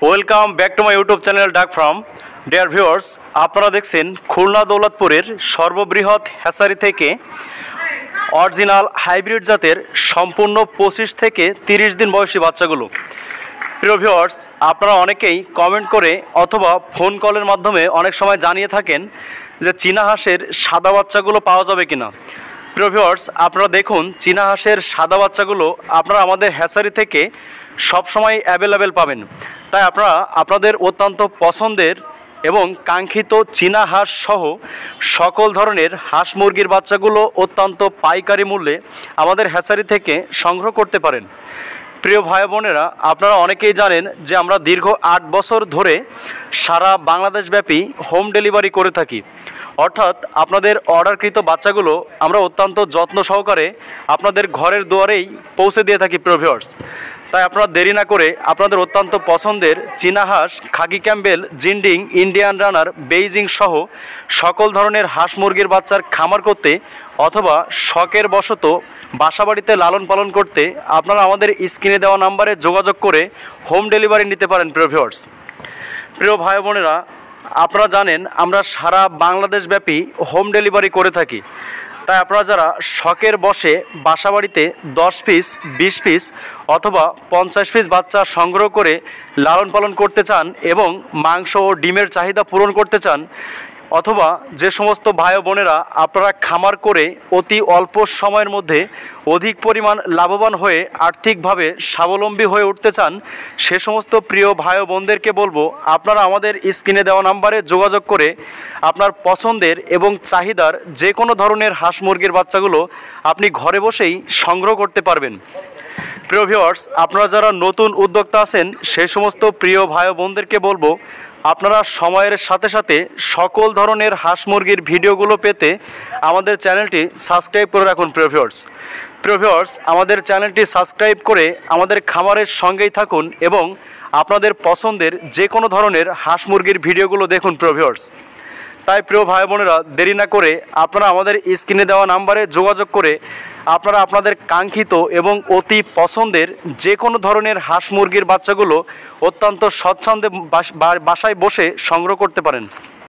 Welcome back to my YouTube channel ডাক farm. Dear viewers, আপনারা দেখছেন খুলনা দৌলতপুরের সর্ববৃহৎ হ্যাচারি থেকে অরিজিনাল হাইব্রিড জাতের সম্পূর্ণ 25 থেকে 30 দিন বয়সী বাচ্চাগুলো। প্রিয় ভিউয়ার্স, আপনারা অনেকেই কমেন্ট করে অথবা ফোন কলের মাধ্যমে অনেক সময় জানিয়ে থাকেন যে চীনা হাঁসের সাদা বাচ্চাগুলো পাওয়া যাবে কিনা। প্রিয় ভিউয়ার্স, আপনারা দেখুন চীনা হাঁসের সাদা বাচ্চাগুলো আপনারা আমাদের হ্যাচারি থেকে সবসময় অ্যাভেলেবেল পাবেন। তাই আপনারা আপনাদের অত্যন্ত পছন্দের এবং কাঙ্ক্ষিত চীনা হাঁস সহ সকল ধরনের হাঁস মুরগির বাচ্চাগুলো অত্যন্ত পাইকারি মূল্যে আমাদের হ্যাচারি থেকে সংগ্রহ করতে পারেন। প্রিয় ভাই বোনেরা, আপনারা অনেকেই জানেন যে আমরা দীর্ঘ 8 বছর ধরে সারা বাংলাদেশব্যাপী হোম ডেলিভারি করে থাকি। অর্থাৎ আপনাদের অর্ডারকৃত বাচ্চাগুলো আমরা অত্যন্ত যত্ন সহকারে আপনাদের ঘরের দুয়ারেই পৌঁছে দিয়ে থাকি। প্রিয় ভিউয়ার্স, তাই আপনারা দেরি না করে আপনাদের অত্যন্ত পছন্দের চীনা হাঁস, খাকি ক্যাম্বেল, জিন্ডিং, ইন্ডিয়ান রানার, বেইজিং সহ সকল ধরনের হাঁস মুরগির বাচ্চার খামার করতে অথবা শখের বশত বাসাবাড়িতে লালন পালন করতে আপনারা আমাদের স্ক্রিনে দেওয়া নাম্বারে যোগাযোগ করে হোম ডেলিভারি নিতে পারেন। প্রিয় ভিউয়ার্স, প্রিয় ভাই বোনেরা, আপনারা জানেন আমরা সারা বাংলাদেশব্যাপী হোম ডেলিভারি করে থাকি। তাই আপনারা যারা শখের বশে বাসাবাড়িতে 10 পিস, 20 পিস অথবা 50 পিস বাচ্চা সংগ্রহ করে লালন পালন করতে চান এবং মাংস ও ডিমের চাহিদা পূরণ করতে চান, অথবা যে সমস্ত ভাই বোনেরা আপনারা খামার করে অতি অল্প সময়ের মধ্যে অধিক পরিমাণ লাভবান হয়ে আর্থিকভাবে স্বাবলম্বী হয়ে উঠতে চান, সে সমস্ত প্রিয় ভাই বোনদেরকে বলবো আপনারা আমাদের স্ক্রিনে দেওয়া নাম্বারে যোগাযোগ করে আপনার পছন্দের এবং চাহিদার যে কোনো ধরনের হাঁস মুরগির বাচ্চাগুলো আপনি ঘরে বসেই সংগ্রহ করতে পারবেন। প্রিয় ভিউয়ার্স, আপনারা যারা নতুন উদ্যোক্তা আছেন সেই সমস্ত প্রিয় ভাই বোনদেরকে বলবো আপনারা সময়ের সাথে সাথে সকল ধরনের হাঁস মুরগির ভিডিওগুলো পেতে আমাদের চ্যানেলটি সাবস্ক্রাইব করে রাখুন। প্রিয় ভিউয়ার্স, আমাদের চ্যানেলটি সাবস্ক্রাইব করে আমাদের খামারের সঙ্গেই থাকুন এবং আপনাদের পছন্দের যে কোনো ধরনের হাঁস মুরগির ভিডিওগুলো দেখুন। প্রিয় ভিউয়ার্স, তাই প্রিয় ভাই বোনেরা দেরি না করে আপনারা আমাদের স্ক্রিনে দেওয়া নাম্বারে যোগাযোগ করে আপনারা আপনাদের কাঙ্ক্ষিত এবং অতি পছন্দের যে কোনো ধরনের হাঁস মুরগির বাচ্চাগুলো অত্যন্ত স্বচ্ছন্দে বাসায় বসে সংগ্রহ করতে পারেন।